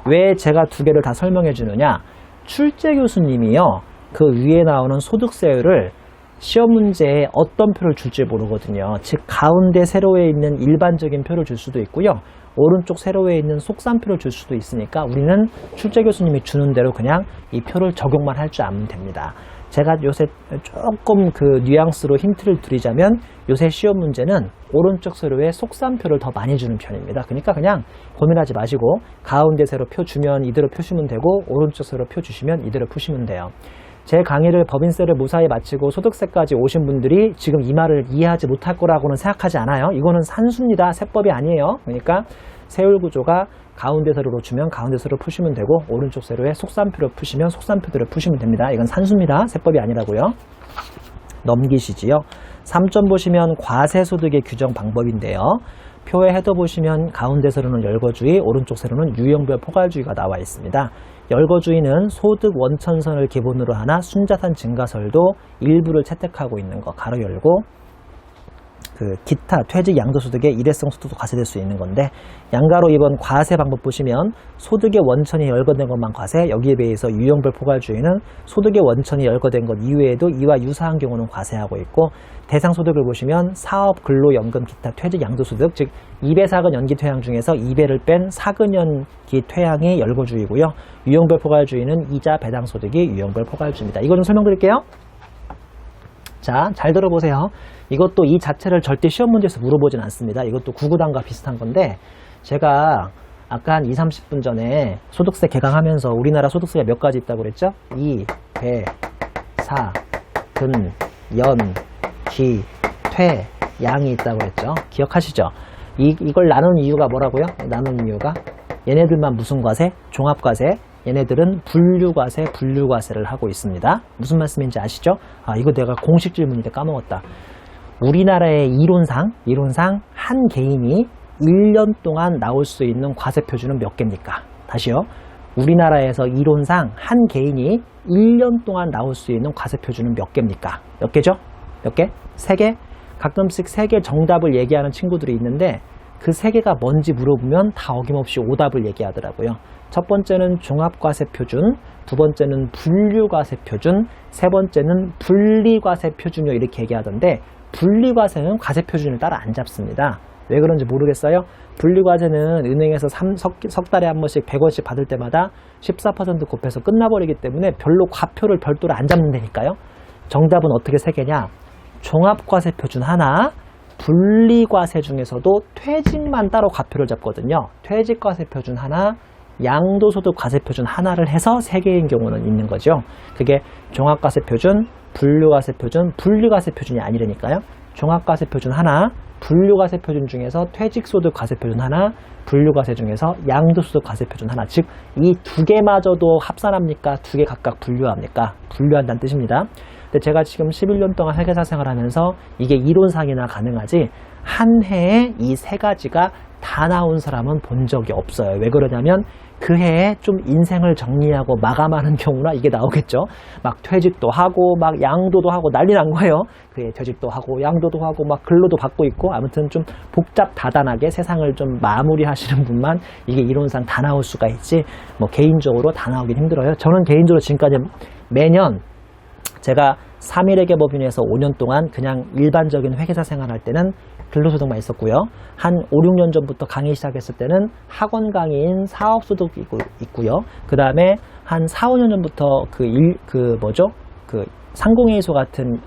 왜 제가 두 개를 다 설명해 주느냐? 출제 교수님이요. 그 위에 나오는 소득세율을 시험 문제에 어떤 표를 줄지 모르거든요. 즉 가운데 세로에 있는 일반적인 표를 줄 수도 있고요. 오른쪽 세로에 있는 속산표를 줄 수도 있으니까 우리는 출제 교수님이 주는 대로 그냥 이 표를 적용만 할 줄 알면 됩니다. 제가 요새 조금 그 뉘앙스로 힌트를 드리자면 요새 시험 문제는 오른쪽 세로에 속산표를 더 많이 주는 편입니다. 그러니까 그냥 고민하지 마시고 가운데 세로 표 주면 이대로 푸시면 되고 오른쪽 세로 표 주시면 이대로 푸시면 돼요. 제 강의를 법인세를 무사히 마치고 소득세까지 오신 분들이 지금 이 말을 이해하지 못할 거라고는 생각하지 않아요. 이거는 산수입니다. 세법이 아니에요. 그러니까 세율 구조가 가운데 세로로 주면 가운데 세로로 푸시면 되고 오른쪽 세로에 속산표로 푸시면 속산표대로 푸시면 됩니다. 이건 산수입니다. 세법이 아니라고요. 넘기시지요. 3점 보시면 과세소득의 규정 방법인데요. 표에 헤더 보시면 가운데 세로는 열거주의, 오른쪽 세로는 유형별 포괄주의가 나와 있습니다. 열거주의는 소득 원천선을 기본으로 하나 순자산 증가설도 일부를 채택하고 있는 거 가로 열고 그 기타 퇴직 양도소득의 일회성 소득도 과세될 수 있는 건데 양가로 2번 과세 방법 보시면 소득의 원천이 열거된 것만 과세, 여기에 비해서 유형별 포괄주의는 소득의 원천이 열거된 것 이외에도 이와 유사한 경우는 과세하고 있고 대상 소득을 보시면 사업, 근로, 연금, 기타, 퇴직, 양도소득 즉 2배 사근 연기 퇴항 중에서 2배를 뺀 사근 연기 퇴항이 열거주의고요. 유형별 포괄주의는 이자 배당 소득이 유형별 포괄주의입니다. 이거 좀 설명드릴게요. 자, 잘 들어보세요. 이것도 이 자체를 절대 시험 문제에서 물어보진 않습니다. 이것도 구구단과 비슷한 건데 제가 아까 한 20-30분 전에 소득세 개강하면서 우리나라 소득세가 몇 가지 있다고 그랬죠? 이, 배, 사, 근, 연, 기, 퇴, 양이 있다고 그랬죠? 기억하시죠? 이걸 나눈 이유가 뭐라고요? 나눈 이유가 얘네들만 무슨 과세? 종합과세. 얘네들은 분류과세, 분류과세를 하고 있습니다. 무슨 말씀인지 아시죠? 이거 내가 공식 질문인데 까먹었다. 우리나라의 이론상 한 개인이 1년 동안 나올 수 있는 과세표준은 몇 개입니까? 다시요. 우리나라에서 이론상 한 개인이 1년 동안 나올 수 있는 과세표준은 몇 개입니까? 몇 개죠? 몇 개? 3개? 가끔씩 3개 정답을 얘기하는 친구들이 있는데 그 3개가 뭔지 물어보면 다 어김없이 오답을 얘기하더라고요. 첫 번째는 종합과세표준, 두 번째는 분류과세표준, 세 번째는 분리과세표준이요 이렇게 얘기하던데 분리과세는 과세표준을 따라 안 잡습니다. 왜 그런지 모르겠어요. 분리과세는 은행에서 석 달에 한 번씩 100원씩 받을 때마다 14% 곱해서 끝나버리기 때문에 별로 과표를 별도로 안 잡는다니까요. 정답은 어떻게 3개냐? 종합과세표준 하나, 분리과세 중에서도 퇴직만 따로 과표를 잡거든요. 퇴직과세표준 하나, 양도소득과세표준 하나를 해서 3개인 경우는 있는 거죠. 그게 종합과세표준, 분류과세표준, 분리과세표준이 아니라니까요. 종합과세표준 하나, 분류과세표준 중에서 퇴직소득과세표준 하나, 분류과세 중에서 양도소득과세표준 하나. 즉, 이 2개마저도 합산합니까? 2개 각각 분류합니까? 분류한다는 뜻입니다. 근데 제가 지금 11년 동안 회계사 생활하면서 이게 이론상이나 가능하지 한 해에 이 3가지가 다 나온 사람은 본 적이 없어요. 왜 그러냐면 그 해에 좀 인생을 정리하고 마감하는 경우나 이게 나오겠죠. 막 퇴직도 하고 막 양도도 하고 난리 난 거예요. 그해 퇴직도 하고 양도도 하고 막 근로도 받고 있고 아무튼 좀 복잡다단하게 세상을 좀 마무리하시는 분만 이게 이론상 다 나올 수가 있지 뭐 개인적으로 다 나오긴 힘들어요. 저는 개인적으로 지금까지 매년 제가 3일회계 법인에서 5년 동안 그냥 일반적인 회계사 생활할 때는 근로소득만 있었고요. 한 5, 6년 전부터 강의 시작했을 때는 학원 강의인 사업소득이 있고요. 그 다음에 한 4, 5년 전부터 상공회의소 같은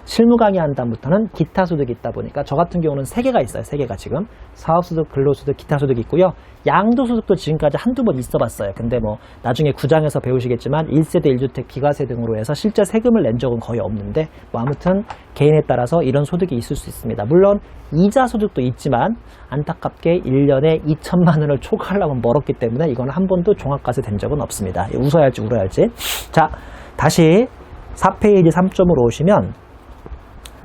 실무 강의한 다음부터는 기타 소득이 있다 보니까 저 같은 경우는 3개가 있어요. 3개가 지금 사업소득, 근로소득, 기타 소득이 있고요. 양도소득도 지금까지 한두 번 있어 봤어요. 근데 뭐 나중에 9장에서 배우시겠지만 1세대 1주택 기과세 등으로 해서 실제 세금을 낸 적은 거의 없는데 뭐 아무튼 개인에 따라서 이런 소득이 있을 수 있습니다. 물론 이자 소득도 있지만 안타깝게 1년에 2천만 원을 초과하려면 멀었기 때문에 이건 한 번도 종합과세 된 적은 없습니다. 웃어야 할지 울어야 할지. 자, 다시 4페이지 3점으로 오시면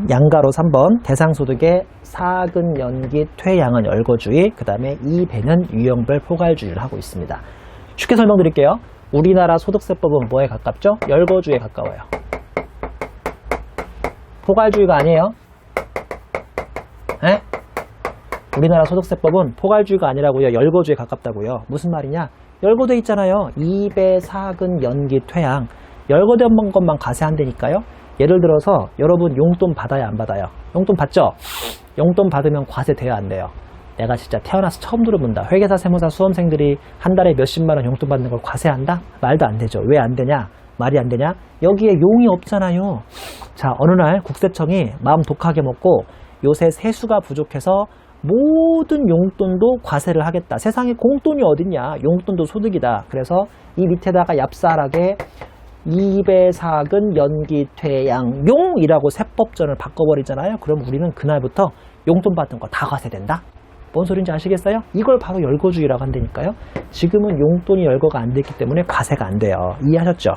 양가로 3번 대상소득의 사근, 연기, 퇴양은 열거주의, 그 다음에 이 배는 유형별 포괄주의를 하고 있습니다. 쉽게 설명드릴게요. 우리나라 소득세법은 뭐에 가깝죠? 열거주의에 가까워요. 포괄주의가 아니에요. 에? 우리나라 소득세법은 포괄주의가 아니라고요. 열거주의에 가깝다고요. 무슨 말이냐? 열거돼 있잖아요. 2배, 사근, 연기, 퇴양. 열거된 것만 과세한다니까요. 예를 들어서 여러분 용돈 받아요, 안 받아요? 용돈 받죠? 용돈 받으면 과세 돼요, 안 돼요? 내가 진짜 태어나서 처음 들어본다. 회계사, 세무사 수험생들이 한 달에 몇십만 원 용돈 받는 걸 과세한다? 말도 안 되죠. 왜 안 되냐? 말이 안 되냐? 여기에 용이 없잖아요. 자, 어느 날 국세청이 마음 독하게 먹고 요새 세수가 부족해서 모든 용돈도 과세를 하겠다. 세상에 공돈이 어딨냐? 용돈도 소득이다. 그래서 이 밑에다가 얍삽하게 2배, 사근, 연기, 퇴양, 용이라고 세법전을 바꿔버리잖아요. 그럼 우리는 그날부터 용돈 받은 거 다 과세된다? 뭔 소린지 아시겠어요? 이걸 바로 열거주의라고 한다니까요. 지금은 용돈이 열거가 안 됐기 때문에 과세가 안 돼요. 이해하셨죠?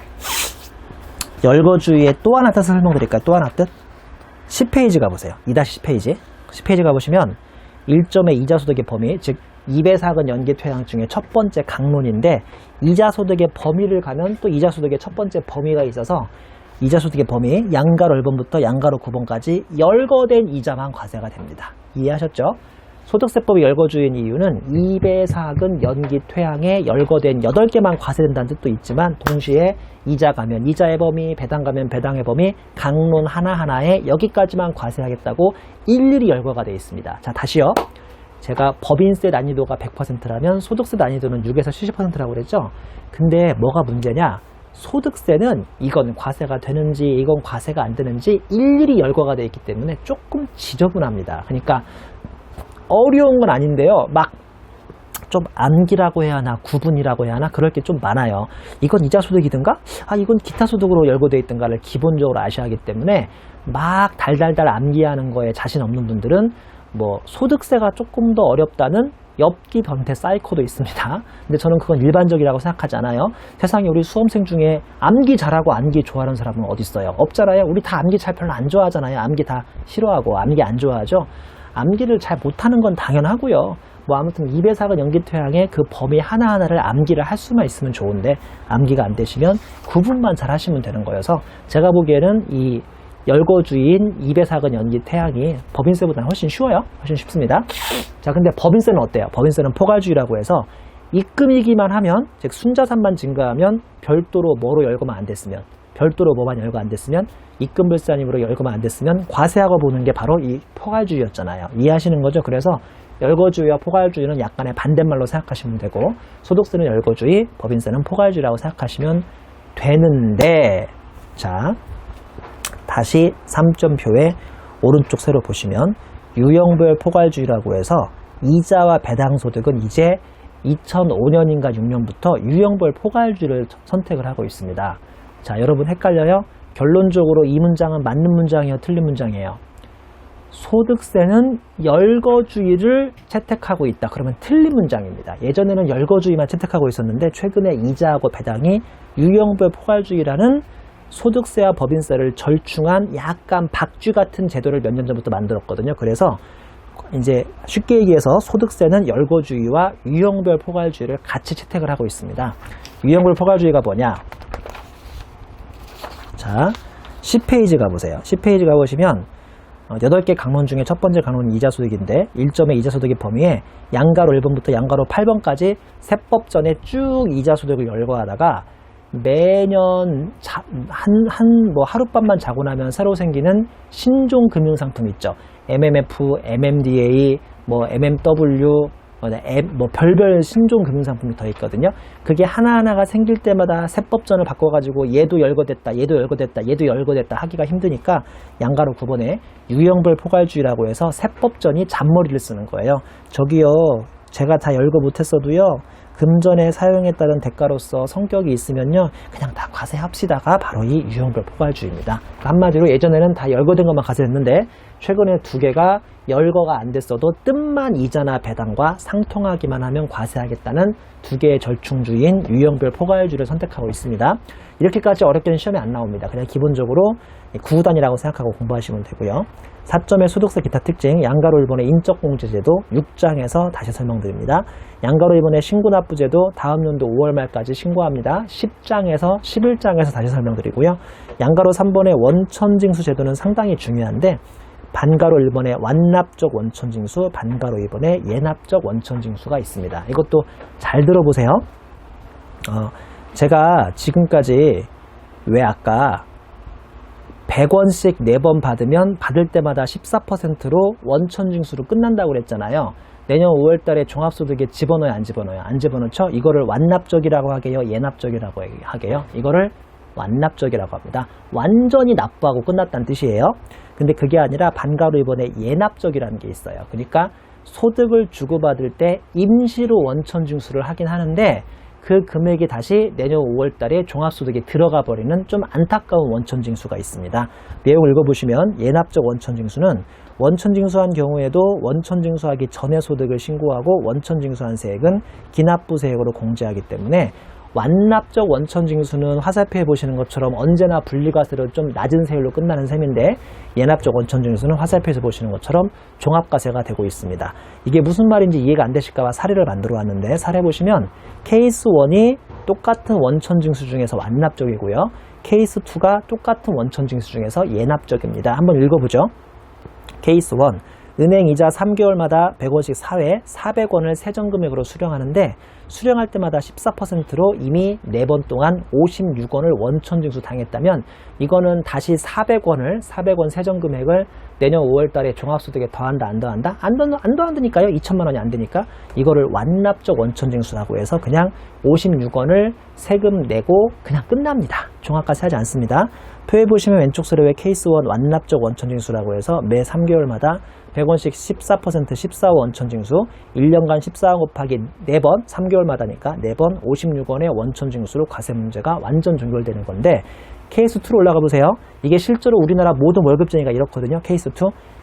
열거주의의 또 하나 뜻을 설명드릴까요? 또 하나 뜻? 10페이지 가보세요. 2-10페이지. 10페이지 가보시면 1점의 이자소득의 범위, 즉 2배, 사근, 연기, 퇴양 중에 첫 번째 강론인데 이자소득의 범위를 가면 또 이자소득의 첫 번째 범위가 있어서 이자소득의 범위 양가로 1번부터 양가로 9번까지 열거된 이자만 과세가 됩니다. 이해하셨죠? 소득세법이 열거주의인 이유는 2배, 사근, 연기, 퇴양에 열거된 8개만 과세된다는 뜻도 있지만 동시에 이자 가면 이자의 범위, 배당 가면 배당의 범위, 강론 하나하나에 여기까지만 과세하겠다고 일일이 열거가 되어 있습니다. 자, 다시요. 제가 법인세 난이도가 100%라면 소득세 난이도는 6에서 70%라고 그랬죠. 근데 뭐가 문제냐? 소득세는 이건 과세가 되는지 이건 과세가 안 되는지 일일이 열거가 되어 있기 때문에 조금 지저분합니다. 그러니까 어려운 건 아닌데요. 막 좀 암기라고 해야 하나 구분이라고 해야 하나 그럴 게 좀 많아요. 이건 이자소득이든가 이건 기타소득으로 열거되어 있든가를 기본적으로 아셔야 하기 때문에 막 달달달 암기하는 거에 자신 없는 분들은 뭐 소득세가 조금 더 어렵다는 엽기 변태 사이코도 있습니다. 근데 저는 그건 일반적이라고 생각하지 않아요. 세상에 우리 수험생 중에 암기 잘하고 암기 좋아하는 사람은 어디 있어요? 없잖아요. 우리 다 암기 잘 별로 안 좋아하잖아요. 암기 다 싫어하고 암기 안 좋아하죠. 암기를 잘 못하는 건 당연하고요. 뭐 아무튼 2배사근 연기퇴양의 그 범위 하나하나를 암기를 할 수만 있으면 좋은데 암기가 안 되시면 구분만 잘 하시면 되는 거여서 제가 보기에는 이 열거주의인 2배사근 연기퇴양이 법인세보다는 훨씬 쉬워요. 훨씬 쉽습니다. 자, 근데 법인세는 어때요? 법인세는 포괄주의라고 해서 입금이기만 하면, 즉 순자산만 증가하면 별도로 뭐로 열거만 안 됐으면, 별도로 뭐만 열거 안 됐으면, 입금불산임으로 열거만 안 됐으면 과세하고 보는 게 바로 이 포괄주의였잖아요. 이해하시는 거죠? 그래서 열거주의와 포괄주의는 약간의 반대말로 생각하시면 되고, 소득세는 열거주의, 법인세는 포괄주의라고 생각하시면 되는데, 자, 다시 3점표의 오른쪽 세로 보시면 유형별 포괄주의라고 해서 이자와 배당소득은 이제 2005년인가 6년부터 유형별 포괄주의를 선택을 하고 있습니다. 자, 여러분 헷갈려요? 결론적으로 이 문장은 맞는 문장이에요? 틀린 문장이에요? 소득세는 열거주의를 채택하고 있다. 그러면 틀린 문장입니다. 예전에는 열거주의만 채택하고 있었는데 최근에 이자하고 배당이 유형별 포괄주의라는 소득세와 법인세를 절충한 약간 박쥐 같은 제도를 몇 년 전부터 만들었거든요. 그래서 이제 쉽게 얘기해서 소득세는 열거주의와 유형별 포괄주의를 같이 채택을 하고 있습니다. 유형별 포괄주의가 뭐냐? 자, 10페이지 가보세요. 10페이지 가보시면 8개 강론 중에 첫 번째 강론은 이자소득인데 1점의 이자소득의 범위에 양가로 1번부터 양가로 8번까지 세법전에 쭉 이자소득을 열거하다가 매년 뭐 하룻밤만 자고 나면 새로 생기는 신종 금융상품 있죠. MMF, MMDA, 뭐 MMW, 뭐 별별 신종 금융상품이 더 있거든요. 그게 하나하나가 생길 때마다 세법전을 바꿔가지고 얘도 열거됐다, 얘도 열거됐다, 얘도 열거됐다 하기가 힘드니까 양가로 9번에 유형별 포괄주의라고 해서 세법전이 잔머리를 쓰는 거예요. 저기요, 제가 다 열거 못했어도요, 금전에 사용에 따른 대가로서 성격이 있으면요, 그냥 다 과세합시다가 바로 이 유형별 포괄주의입니다. 한마디로 예전에는 다 열거된 것만 과세했는데 최근에 2개가 열거가 안 됐어도 뜸만 이자나 배당과 상통하기만 하면 과세하겠다는 2개의 절충주의인 유형별 포괄주의를 선택하고 있습니다. 이렇게까지 어렵게는 시험에 안 나옵니다. 그냥 기본적으로 구단이라고 생각하고 공부하시면 되고요. 4점의 소득세 기타 특징, 양가로 1번의 인적공제제도 6장에서 다시 설명드립니다. 양가로 1번의 신고납부제도 다음 연도 5월 말까지 신고합니다. 10장에서 11장에서 다시 설명드리고요. 양가로 3번의 원천징수 제도는 상당히 중요한데 반가로 1번의 완납적 원천징수, 반가로 2번의 예납적 원천징수가 있습니다. 이것도 잘 들어보세요. 제가 지금까지 왜 아까 100원씩 4번 받으면 받을 때마다 14%로 원천징수로 끝난다고 그랬잖아요. 내년 5월 달에 종합소득에 집어넣어요, 안 집어넣어요? 안 집어넣죠? 이거를 완납적이라고 하게요? 예납적이라고 하게요? 이거를 완납적이라고 합니다. 완전히 납부하고 끝났다는 뜻이에요. 근데 그게 아니라 반가로 이번에 예납적이라는 게 있어요. 그러니까 소득을 주고받을 때 임시로 원천징수를 하긴 하는데 그 금액이 다시 내년 5월 달에 종합소득에 들어가 버리는 좀 안타까운 원천징수가 있습니다. 내용 읽어보시면 예납적 원천징수는 원천징수한 경우에도 원천징수하기 전에 소득을 신고하고 원천징수한 세액은 기납부세액으로 공제하기 때문에 완납적 원천징수는 화살표에 보시는 것처럼 언제나 분리과세로 좀 낮은 세율로 끝나는 셈인데 예납적 원천징수는 화살표에서 보시는 것처럼 종합과세가 되고 있습니다. 이게 무슨 말인지 이해가 안 되실까봐 사례를 만들어 왔는데 사례 보시면 케이스 1이 똑같은 원천징수 중에서 완납적이고요. 케이스 2가 똑같은 원천징수 중에서 예납적입니다. 한번 읽어보죠. 케이스 1. 은행 이자 3개월마다 100원씩 사회 400원을 세전금액으로 수령하는데 수령할 때마다 14%로 이미 4번 동안 56원을 원천징수 당했다면 이거는 다시 400원 세전금액을 내년 5월 달에 종합소득에 더한다 안 더한다? 안 더한다니까요. 2천만 원이 안 되니까 이거를 완납적 원천징수라고 해서 그냥 56원을 세금 내고 그냥 끝납니다. 종합과세 하지 않습니다. 표에 보시면 왼쪽 서류에 케이스 1 완납적 원천징수라고 해서 매 3개월마다 100원씩 14% 14호 원천징수 1년간 14 곱하기 4번 3개월마다니까 4번 56원의 원천징수로 과세 문제가 완전 종결되는 건데 케이스 2로 올라가 보세요. 이게 실제로 우리나라 모든 월급쟁이가 이렇거든요. 케이스 2.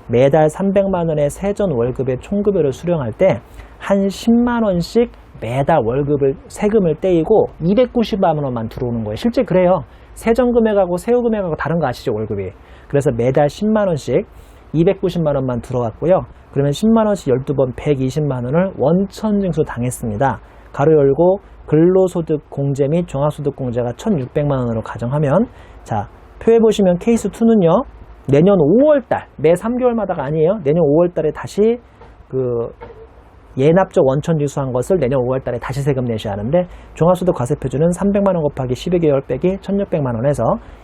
매달 300만 원의 세전 월급의 총급여를 수령할 때 한 10만 원씩 매달 월급을 세금을 떼이고 290만 원만 들어오는 거예요. 실제 그래요. 세전 금액하고 세후 금액하고 다른 거 아시죠? 월급이. 그래서 매달 10만 원씩 290만 원만 들어갔고요. 그러면 10만 원씩 12번 120만 원을 원천징수 당했습니다. 가로 열고 근로소득 공제 및 종합소득 공제가 1,600만 원으로 가정하면, 자, 표에 보시면 케이스 2는요. 내년 5월달, 매 3개월마다가 아니에요. 내년 5월달에 다시 예납적 원천징수한 것을 내년 5월달에 다시 세금 내셔야 하는데, 종합소득 과세표준은 300만 원 곱하기 12개월 빼기 1,600만 원에서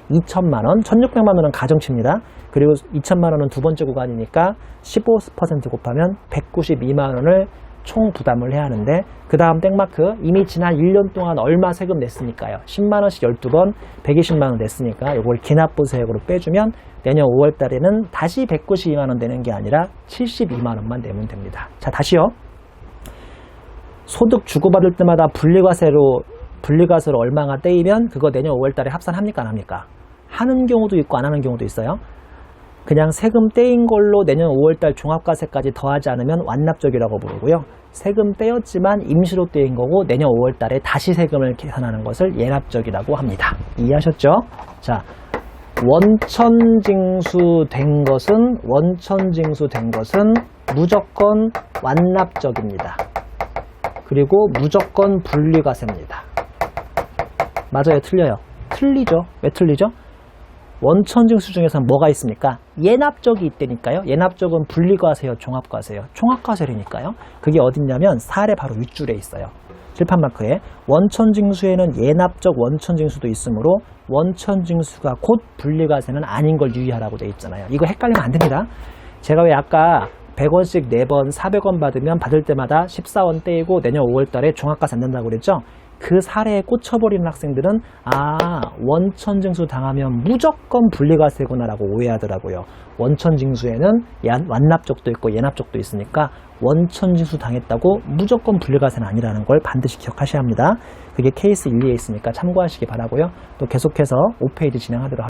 2천만 원, 1,600만 원은 가정치입니다. 그리고 2천만 원은 두 번째 구간이니까 15% 곱하면 192만 원을 총 부담을 해야 하는데, 그 다음 땡마크, 이미 지난 1년 동안 얼마 세금 냈으니까요. 10만 원씩 12번 120만 원 냈으니까 이걸 기납부세액으로 빼주면 내년 5월 달에는 다시 192만 원 되는 게 아니라 72만 원만 내면 됩니다. 자, 다시요. 소득 주고받을 때마다 분리과세를 얼마가 떼이면 그거 내년 5월 달에 합산합니까? 안 합니까? 하는 경우도 있고 안 하는 경우도 있어요. 그냥 세금 떼인 걸로 내년 5월달 종합과세까지 더하지 않으면 완납적이라고 부르고요. 세금 떼었지만 임시로 떼인 거고 내년 5월달에 다시 세금을 계산하는 것을 예납적이라고 합니다. 이해하셨죠? 자, 원천징수된 것은 무조건 완납적입니다. 그리고 무조건 분리과세입니다. 맞아요? 틀려요? 틀리죠? 왜 틀리죠? 원천징수 중에서는 뭐가 있습니까? 예납적이 있다니까요. 예납적은 분리과세요, 종합과세요? 총합과세라니까요. 그게 어딨냐면 사례 바로 윗줄에 있어요. 칠판마크에. 원천징수에는 예납적 원천징수도 있으므로 원천징수가 곧 분리과세는 아닌 걸 유의하라고 되어 있잖아요. 이거 헷갈리면 안 됩니다. 제가 왜 아까 100원씩 4번 400원 받으면 받을 때마다 14원 떼이고 내년 5월 달에 종합과세 안 된다고 그랬죠? 그 사례에 꽂혀버리는 학생들은 원천징수 당하면 무조건 분리과세구나 라고 오해하더라고요. 원천징수에는 완납적도 있고 예납적도 있으니까 원천징수 당했다고 무조건 분리과세는 아니라는 걸 반드시 기억하셔야 합니다. 그게 케이스 1, 2에 있으니까 참고하시기 바라고요. 또 계속해서 5페이지 진행하도록 하겠습니다.